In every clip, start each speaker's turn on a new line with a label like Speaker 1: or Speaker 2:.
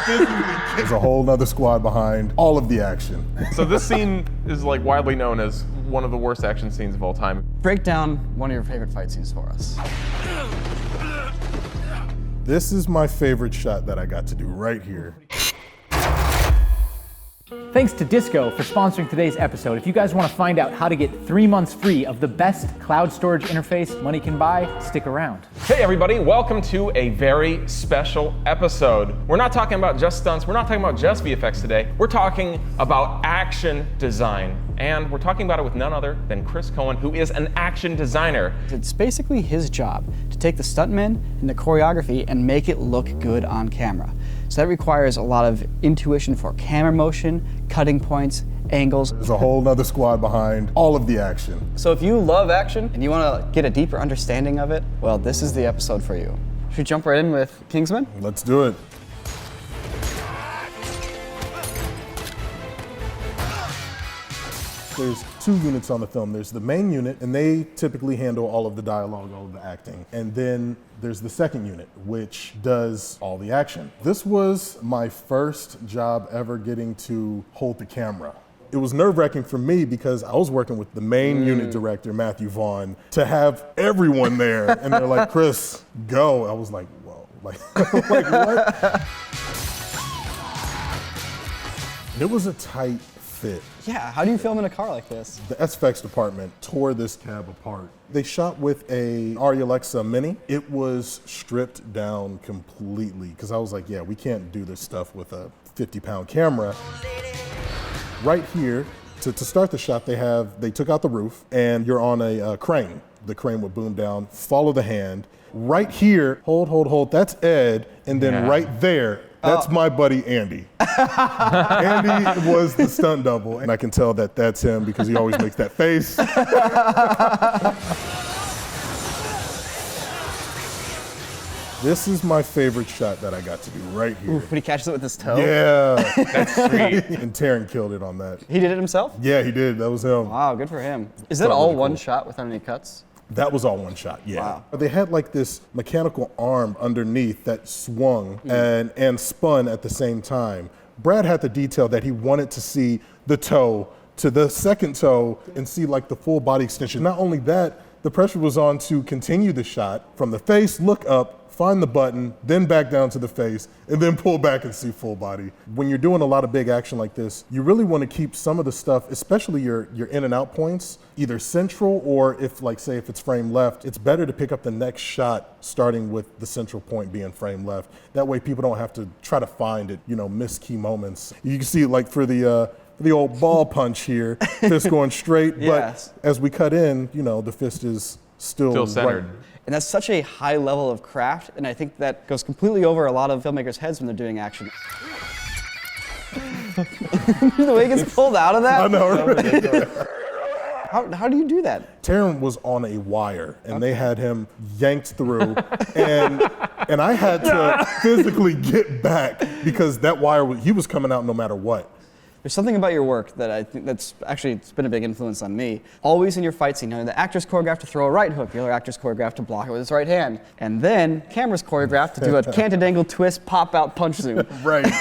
Speaker 1: There's a whole nother squad behind all of the action.
Speaker 2: So this scene is like widely known as one of the worst action scenes of all time.
Speaker 3: Break down one of your favorite fight scenes for us.
Speaker 1: This is my favorite shot that I got to do right here.
Speaker 4: Thanks to Disco for sponsoring today's episode. If you guys want to find out how to get 3 months free of the best cloud storage interface money can buy, stick around.
Speaker 2: Hey everybody, welcome to a very special episode. We're not talking about just stunts, we're not talking about just VFX today. We're talking about action design. And we're talking about it with none other than Chris Cowan, who is an action designer.
Speaker 3: It's basically his job to take the stuntmen and the choreography and make it look good on camera. So that requires a lot of intuition for camera motion, cutting points, angles.
Speaker 1: There's a whole nother squad behind all of the action.
Speaker 3: So if you love action and you want to get a deeper understanding of it, well, this is the episode for you. Should we jump right in with Kingsman?
Speaker 1: Let's do it. There's 2 units on the film. There's the main unit, and they typically handle all of the dialogue, all of the acting. And then there's the second unit, which does all the action. This was my first job ever getting to hold the camera. It was nerve-wracking for me because I was working with the main unit director, Matthew Vaughn, to have everyone there. And they're like, Chris, go. I was like, whoa, like what? It was a tight fit.
Speaker 3: Yeah, how do you film in a car like this?
Speaker 1: The SFX department tore this cab apart. They shot with a Arri Alexa Mini. It was stripped down completely because I was like, yeah, we can't do this stuff with a 50-pound camera. Right here, to start the shot, they took out the roof and you're on a crane. The crane would boom down, follow the hand. Right here, hold, that's Ed, and then right there, that's my buddy, Andy. Andy was the stunt double, and I can tell that that's him because he always makes that face. This is my favorite shot that I got to do right here.
Speaker 3: Ooh, when he catches it with his toe?
Speaker 1: Yeah.
Speaker 2: That's sweet.
Speaker 1: And Taryn killed it on that.
Speaker 3: He did it himself?
Speaker 1: Yeah, he did. That was him.
Speaker 3: Wow, good for him. Is that all one shot without any cuts?
Speaker 1: That was all one shot, yeah.
Speaker 3: Wow.
Speaker 1: They had like this mechanical arm underneath that swung and spun at the same time. Brad had the detail that he wanted to see the toe to the second toe and see like the full body extension. Not only that, the pressure was on to continue the shot from the face, look up, find the button, then back down to the face, and then pull back and see full body. When you're doing a lot of big action like this, you really want to keep some of the stuff, especially your in and out points, either central or if like say if it's frame left, it's better to pick up the next shot starting with the central point being frame left. That way people don't have to try to find it, miss key moments. You can see like for the old ball punch here, fist going straight,
Speaker 3: Yes.
Speaker 1: But as we cut in, the fist is still
Speaker 2: centered.
Speaker 1: Right.
Speaker 3: And that's such a high level of craft, and I think that goes completely over a lot of filmmakers' heads when they're doing action. The way it gets pulled out of that?
Speaker 1: I know, right?
Speaker 3: How do you do that?
Speaker 1: Taryn was on a wire, and they had him yanked through, and I had to physically get back because that wire, he was coming out no matter what.
Speaker 3: There's something about your work that I think it's been a big influence on me. Always in your fight scene, the actor's choreographed to throw a right hook, the other actor's choreographed to block it with his right hand, and then camera's choreographed to do a canted angle twist, pop out punch zoom.
Speaker 1: Right.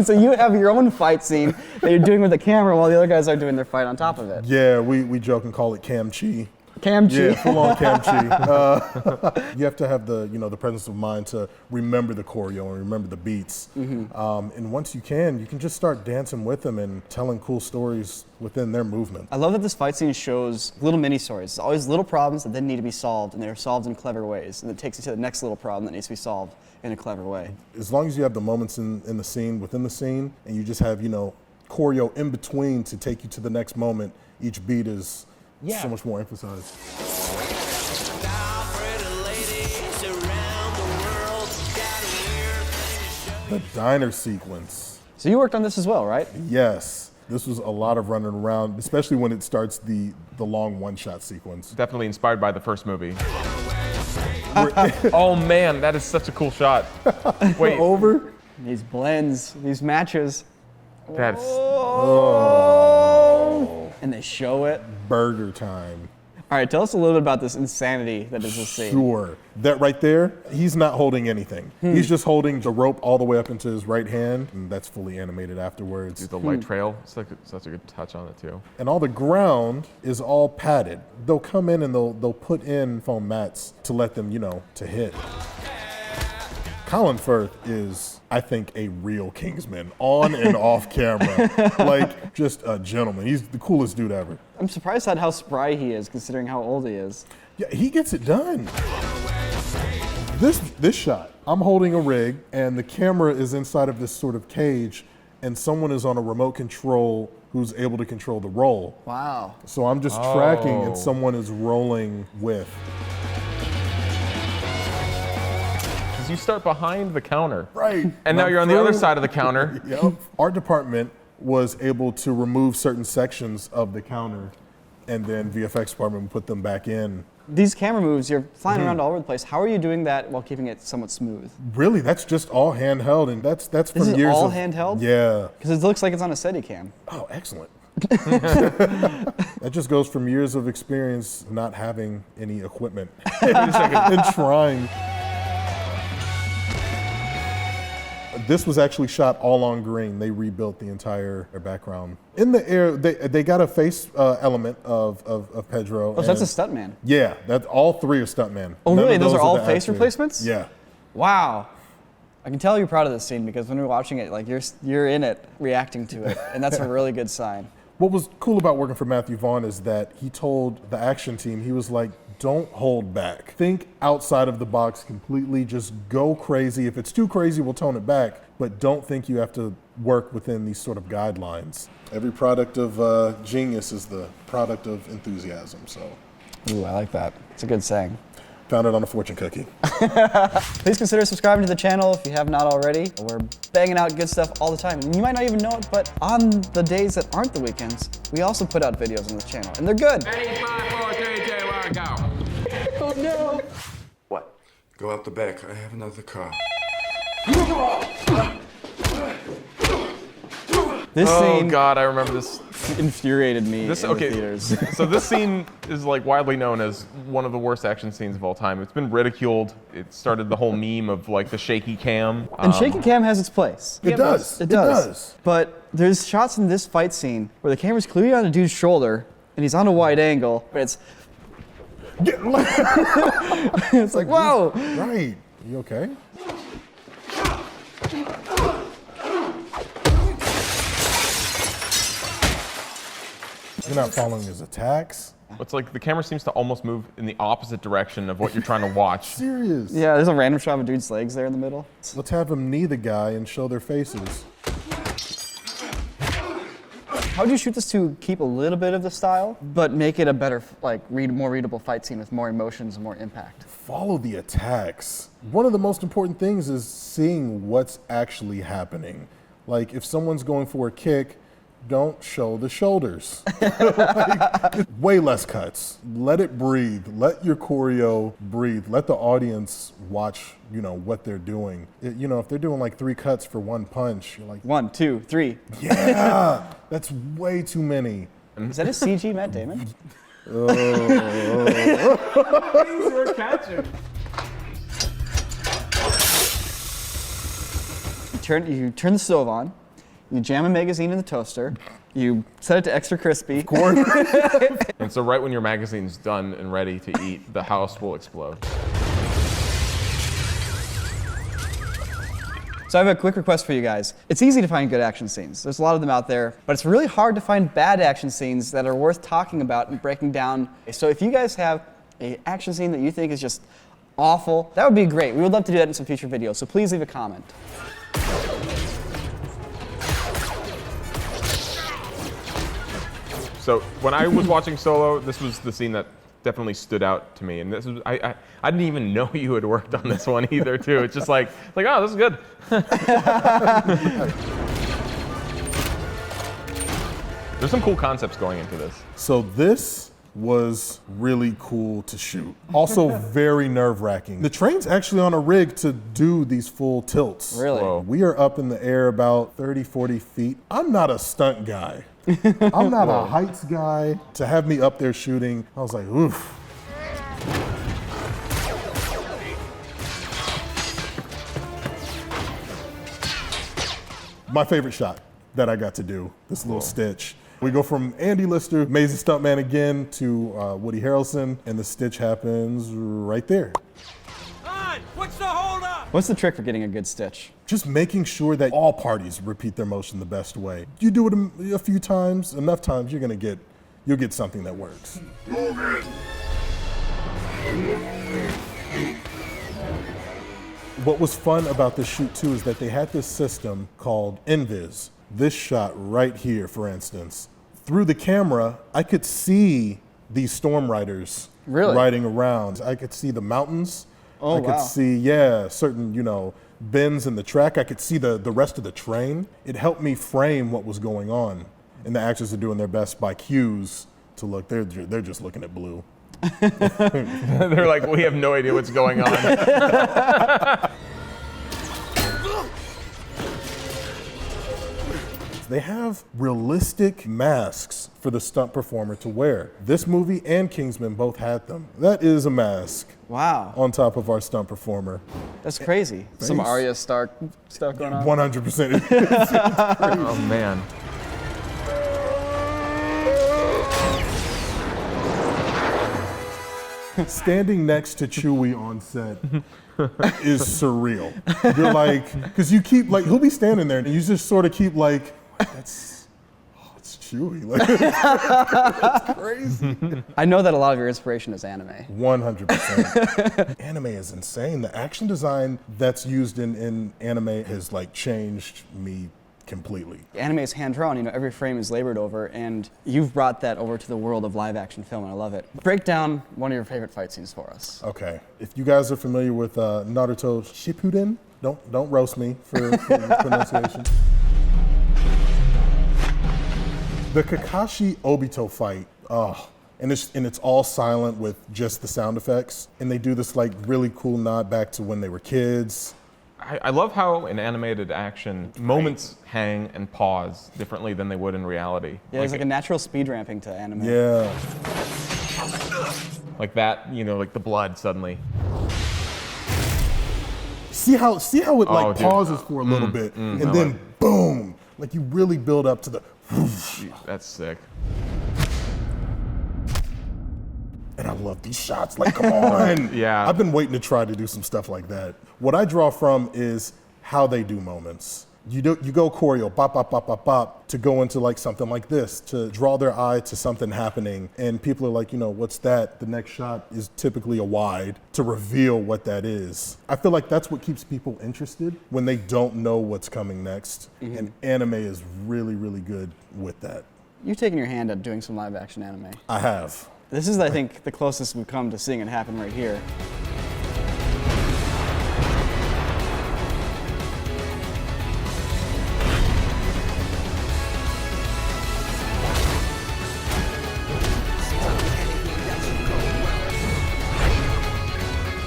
Speaker 3: So you have your own fight scene that you're doing with the camera while the other guys are doing their fight on top of it.
Speaker 1: Yeah, we joke and call it Cam Chi.
Speaker 3: Cam Chi.
Speaker 1: Yeah, full on Cam Chi. You have to have the presence of mind to remember the choreo and remember the beats. And once you can just start dancing with them and telling cool stories within their movement.
Speaker 3: I love that this fight scene shows little mini stories. It's always little problems that then need to be solved, and they're solved in clever ways. And it takes you to the next little problem that needs to be solved in a clever way.
Speaker 1: As long as you have the moments in the scene, within the scene, and you just have, choreo in between to take you to the next moment, each beat is so much more emphasized. The diner sequence.
Speaker 3: So you worked on this as well, right?
Speaker 1: Yes. This was a lot of running around, especially when it starts the long one-shot sequence.
Speaker 2: Definitely inspired by the first movie. Oh man, that is such a cool shot. Wait.
Speaker 1: Over?
Speaker 3: These blends, these matches.
Speaker 2: That's...
Speaker 3: And they show it.
Speaker 1: Burger time.
Speaker 3: All right, tell us a little bit about this insanity that is this scene.
Speaker 1: Sure. That right there, he's not holding anything. He's just holding the rope all the way up into his right hand, and that's fully animated afterwards.
Speaker 2: Dude, the light trail, it's like such a good touch on it too.
Speaker 1: And all the ground is all padded. They'll come in and they'll put in foam mats to let them, to hit. Colin Firth is, I think, a real Kingsman, on and off camera. Like, just a gentleman. He's the coolest dude ever.
Speaker 3: I'm surprised at how spry he is, considering how old he is.
Speaker 1: Yeah, he gets it done. This shot, I'm holding a rig, and the camera is inside of this sort of cage, and someone is on a remote control who's able to control the roll.
Speaker 3: Wow.
Speaker 1: So I'm just tracking, and someone is rolling with.
Speaker 2: You start behind the counter.
Speaker 1: Right.
Speaker 2: And now you're on the other side of the counter.
Speaker 1: Yep. Our department was able to remove certain sections of the counter, and then VFX department would put them back in.
Speaker 3: These camera moves, you're flying around all over the place. How are you doing that while keeping it somewhat smooth?
Speaker 1: Really, that's just all handheld, and that's from
Speaker 3: This is
Speaker 1: years
Speaker 3: all
Speaker 1: of
Speaker 3: handheld?
Speaker 1: Yeah.
Speaker 3: Because it looks like it's on a Steadicam.
Speaker 1: Oh, excellent. That just goes from years of experience not having any equipment and trying. This was actually shot all on green. They rebuilt the entire background. In the air, they got a face element of Pedro.
Speaker 3: Oh, so that's a stuntman.
Speaker 1: Yeah, all three are stuntmen.
Speaker 3: Oh, really? Those are all
Speaker 1: the
Speaker 3: face
Speaker 1: actors.
Speaker 3: replacements?
Speaker 1: Yeah.
Speaker 3: Wow. I can tell you're proud of this scene because when we're watching it, like you're in it, reacting to it, and that's a really good sign.
Speaker 1: What was cool about working for Matthew Vaughn is that he told the action team, he was like, don't hold back. Think outside of the box completely. Just go crazy. If it's too crazy, we'll tone it back. But don't think you have to work within these sort of guidelines. Every product of genius is the product of enthusiasm. So,
Speaker 3: Ooh, I like that. It's a good saying.
Speaker 1: Found it on a fortune cookie.
Speaker 3: Please consider subscribing to the channel if you have not already. We're banging out good stuff all the time. And you might not even know it, but on the days that aren't the weekends, we also put out videos on this channel, and they're good.
Speaker 5: 8, 5, 4, 3, 2, 1, go.
Speaker 3: Oh no.
Speaker 5: What?
Speaker 6: Go out the back. I have another car.
Speaker 3: This
Speaker 2: Oh
Speaker 3: scene
Speaker 2: God, I remember this.
Speaker 3: infuriated me in the theaters.
Speaker 2: So this scene is like widely known as one of the worst action scenes of all time. It's been ridiculed. It started the whole meme of like the shaky cam.
Speaker 3: And shaky cam has its place.
Speaker 1: It does.
Speaker 3: It does. But there's shots in this fight scene where the camera's clearly on a dude's shoulder and he's on a wide angle, but it's it's like, whoa!
Speaker 1: Right. You okay? You're not following his attacks?
Speaker 2: It's like the camera seems to almost move in the opposite direction of what you're trying to watch.
Speaker 1: Serious?
Speaker 3: Yeah, there's a random shot of a dude's legs there in the middle.
Speaker 1: Let's have him knee the guy and show their faces.
Speaker 3: How would you shoot this to keep a little bit of the style, but make it a better, like, more readable fight scene with more emotions and more impact?
Speaker 1: Follow the attacks. One of the most important things is seeing what's actually happening. Like, if someone's going for a kick, don't show the shoulders. Like, way less cuts. Let it breathe. Let your choreo breathe. Let the audience watch, what they're doing. If they're doing like 3 cuts for 1 punch, you're like,
Speaker 3: 1, 2, 3.
Speaker 1: yeah, that's way too many.
Speaker 3: Is that a CG Matt Damon?
Speaker 2: Things we're catching.
Speaker 3: You turn the stove on, you jam a magazine in the toaster, you set it to extra crispy.
Speaker 1: Of course.
Speaker 2: And so right when your magazine's done and ready to eat, the house will explode.
Speaker 3: So I have a quick request for you guys. It's easy to find good action scenes. There's a lot of them out there, but it's really hard to find bad action scenes that are worth talking about and breaking down. So if you guys have an action scene that you think is just awful, that would be great. We would love to do that in some future videos, so please leave a comment.
Speaker 2: So when I was watching Solo, this was the scene that definitely stood out to me. And this was I didn't even know you had worked on this one either, too. It's just like oh, this is good. There's some cool concepts going into this.
Speaker 1: So this was really cool to shoot. Also very nerve-wracking. The train's actually on a rig to do these full tilts.
Speaker 3: Really?
Speaker 2: Whoa.
Speaker 1: We are up in the air about 30, 40 feet. I'm not a stunt guy. I'm not a heights guy. To have me up there shooting, I was like, oof. My favorite shot that I got to do, this little stitch. We go from Andy Lister, amazing stuntman again, to Woody Harrelson, and the stitch happens right there.
Speaker 5: What's the holdup?
Speaker 3: What's the trick for getting a good stitch?
Speaker 1: Just making sure that all parties repeat their motion the best way. You do it a few times, enough times, you'll get something that works. What was fun about this shoot too is that they had this system called Invis. This shot right here, for instance, through the camera, I could see these storm riders riding around. I could see the mountains. I could see, certain, bends in the track. I could see the rest of the train. It helped me frame what was going on. And the actors are doing their best by cues to look. They're just looking at blue.
Speaker 2: They're like, we have no idea what's going on.
Speaker 1: They have realistic masks for the stunt performer to wear. This movie and Kingsman both had them. That is a mask.
Speaker 3: Wow.
Speaker 1: On top of our stunt performer.
Speaker 3: That's crazy. Some Arya Stark stuff going on.
Speaker 1: 100%.
Speaker 2: Oh, man.
Speaker 1: Standing next to Chewie on set is surreal. You're like, because you keep, like, he'll be standing there and you just sort of keep like, it's Chewie. Like, it's crazy.
Speaker 3: I know that a lot of your inspiration is anime.
Speaker 1: 100%. Anime is insane. The action design that's used in anime has like changed me completely.
Speaker 3: Anime is hand-drawn, every frame is labored over, and you've brought that over to the world of live-action film, and I love it. Break down one of your favorite fight scenes for us.
Speaker 1: Okay. If you guys are familiar with Naruto Shippuden, don't roast me for pronunciation. The Kakashi Obito fight, and it's all silent with just the sound effects, and they do this like really cool nod back to when they were kids.
Speaker 2: I love how in animated action, moments hang and pause differently than they would in reality.
Speaker 3: Yeah, there's like a natural speed ramping to anime.
Speaker 1: Yeah.
Speaker 2: Like that, like the blood suddenly.
Speaker 1: See how it like
Speaker 2: dude.
Speaker 1: pauses for a little bit, and then boom, like you really build up to the.
Speaker 2: That's sick.
Speaker 1: And I love these shots, like, come on.
Speaker 2: Yeah.
Speaker 1: I've been waiting to try to do some stuff like that. What I draw from is how they do moments. You go choreo, bop, bop, bop, bop, bop, to go into like something like this, to draw their eye to something happening. And people are like, what's that? The next shot is typically a wide to reveal what that is. I feel like that's what keeps people interested when they don't know what's coming next. Mm-hmm. And anime is really, really good with that.
Speaker 3: You've taken your hand at doing some live action anime.
Speaker 1: I have.
Speaker 3: This is, I think, the closest we've come to seeing it happen right here.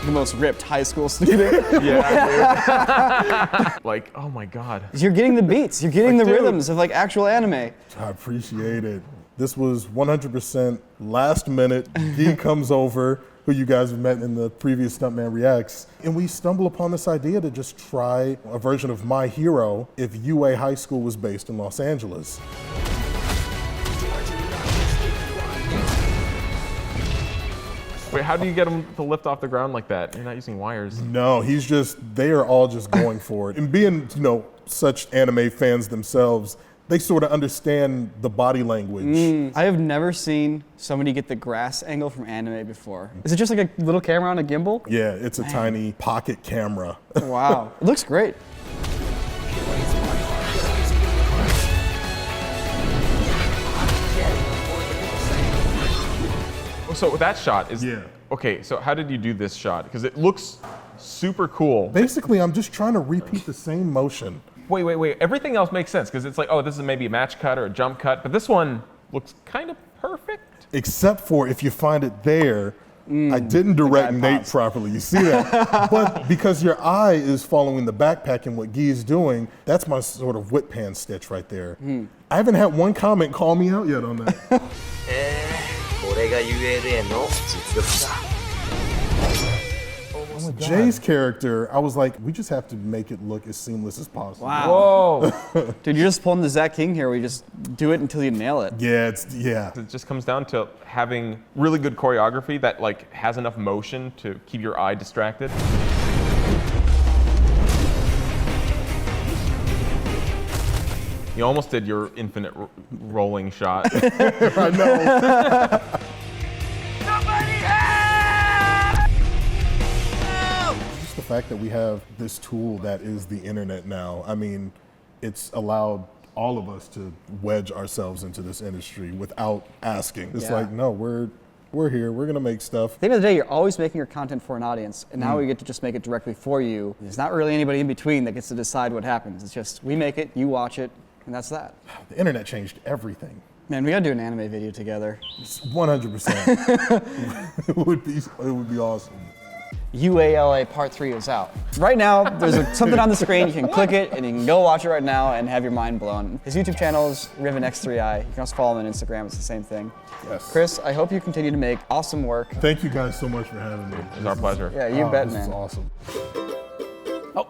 Speaker 3: The most ripped high school student.
Speaker 2: Yeah. Like, oh my God.
Speaker 3: You're getting the beats. You're getting the rhythms of like actual anime.
Speaker 1: I appreciate it. This was 100% last minute. Guy comes over, who you guys have met in the previous Stuntman Reacts, and we stumble upon this idea to just try a version of My Hero if UA High School was based in Los Angeles.
Speaker 2: Wait, how do you get him to lift off the ground like that? You're not using wires.
Speaker 1: No, they are all just going for it. And being, such anime fans themselves, they sort of understand the body language.
Speaker 3: I have never seen somebody get the grass angle from anime before. Is it just like a little camera on a gimbal?
Speaker 1: Yeah, it's a tiny pocket camera.
Speaker 3: Wow, it looks great.
Speaker 2: So that shot is, okay, so how did you do this shot? Because it looks super cool.
Speaker 1: Basically, I'm just trying to repeat the same motion.
Speaker 2: Wait. Everything else makes sense because it's like, oh, this is maybe a match cut or a jump cut, but this one looks kind of perfect.
Speaker 1: Except for if you find it there, I didn't direct
Speaker 3: guy
Speaker 1: Nate
Speaker 3: pops.
Speaker 1: properly. You see that? But because your eye is following the backpack and what Guy's doing, that's my sort of whip pan stitch right there. I haven't had one comment call me out yet on that.
Speaker 5: これが UAD の実力だ。
Speaker 1: Jay's character, I was like, we just have to make it look as seamless as possible.
Speaker 3: Wow.
Speaker 2: Whoa.
Speaker 3: Dude, you're just pulling the Zach King here where you just do it until you nail it.
Speaker 1: Yeah,
Speaker 2: It just comes down to having really good choreography that like has enough motion to keep your eye distracted. You almost did your infinite rolling shot.
Speaker 1: I know.
Speaker 5: Somebody help! Help!
Speaker 1: Just the fact that we have this tool that is the internet now, I mean, it's allowed all of us to wedge ourselves into this industry without asking. It's
Speaker 3: Yeah.
Speaker 1: like, no, we're here, we're gonna make stuff.
Speaker 3: At the end of the day, you're always making your content for an audience, and now we get to just make it directly for you. There's not really anybody in between that gets to decide what happens. It's just, we make it, you watch it, and that's that.
Speaker 1: The internet changed everything.
Speaker 3: Man, we gotta do an anime video together.
Speaker 1: 100%. it would be awesome.
Speaker 3: UALA Part 3 is out. Right now, there's something on the screen. You can click it, and you can go watch it right now and have your mind blown. His YouTube channel is RivenX3i. You can also follow him on Instagram. It's the same thing.
Speaker 1: Yes.
Speaker 3: Chris, I hope you continue to make awesome work.
Speaker 1: Thank you guys so much for having me.
Speaker 2: It's our pleasure.
Speaker 3: Yeah, you bet,
Speaker 1: This
Speaker 3: man.
Speaker 1: is awesome.
Speaker 4: Oh,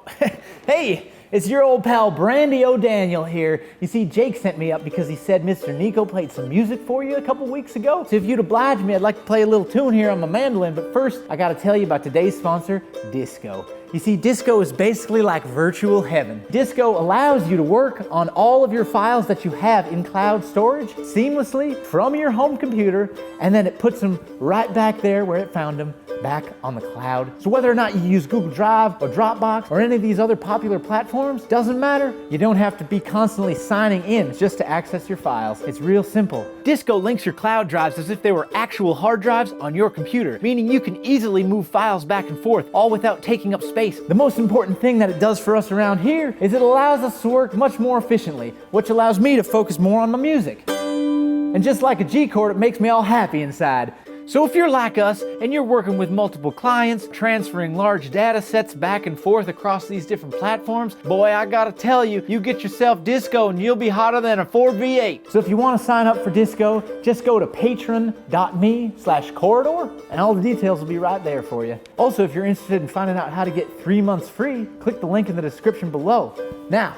Speaker 4: hey, it's your old pal Brandy O'Daniel here. You see, Jake sent me up because he said Mr. Nico played some music for you a couple weeks ago. So if you'd oblige me, I'd like to play a little tune here on my mandolin. But first, I gotta tell you about today's sponsor, Disco. You see, Disco is basically like virtual heaven. Disco allows you to work on all of your files that you have in cloud storage seamlessly from your home computer, and then it puts them right back there where it found them, back on the cloud. So whether or not you use Google Drive or Dropbox or any of these other popular platforms, doesn't matter. You don't have to be constantly signing in just to access your files. It's real simple. Disco links your cloud drives as if they were actual hard drives on your computer, meaning you can easily move files back and forth, all without taking up space. The most important thing that it does for us around here is it allows us to work much more efficiently, which allows me to focus more on my music. And just like a G-chord, it makes me all happy inside. So if you're like us and you're working with multiple clients, transferring large data sets back and forth across these different platforms, boy, I gotta tell you, you get yourself Disco and you'll be hotter than a Ford V8. So if you wanna sign up for Disco, just go to patreon.me/corridor and all the details will be right there for you. Also, if you're interested in finding out how to get 3 months free, click the link in the description below. Now,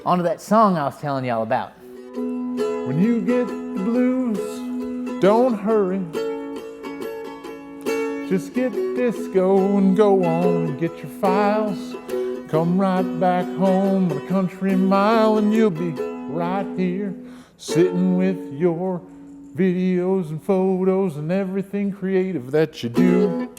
Speaker 4: on to that song I was telling y'all about. When you get the blues, don't hurry. Just get Disco and go on and get your files. Come right back home in a country mile and you'll be right here sitting with your videos and photos and everything creative that you do.